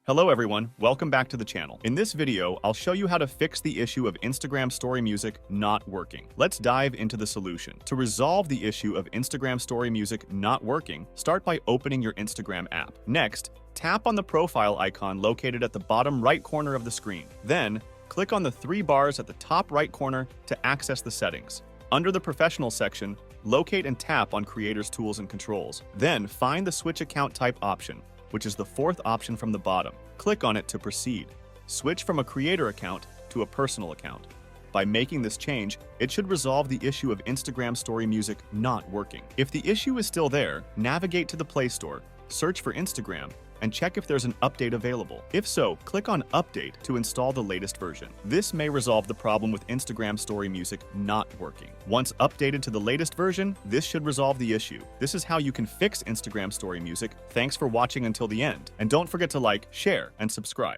Hello everyone, welcome back to the channel. In this video, I'll show you how to fix the issue of Instagram Story Music not working. Let's dive into the solution. To resolve the issue of Instagram Story Music not working, start by opening your Instagram app. Next, tap on the profile icon located at the bottom right corner of the screen. Then, click on the three bars at the top right corner to access the settings. Under the Professional section, locate and tap on Creators Tools and Controls. Then, find the Switch Account Type option, which is the fourth option from the bottom. Click on it to proceed. Switch from a creator account to a personal account. By making this change, it should resolve the issue of Instagram Story Music not working. If the issue is still there, navigate to the Play Store, search for Instagram, and check if there's an update available. If so, click on Update to install the latest version. This may resolve the problem with Instagram Story Music not working. Once updated to the latest version, this should resolve the issue. This is how you can fix Instagram Story Music. Thanks for watching until the end. And don't forget to like, share, and subscribe.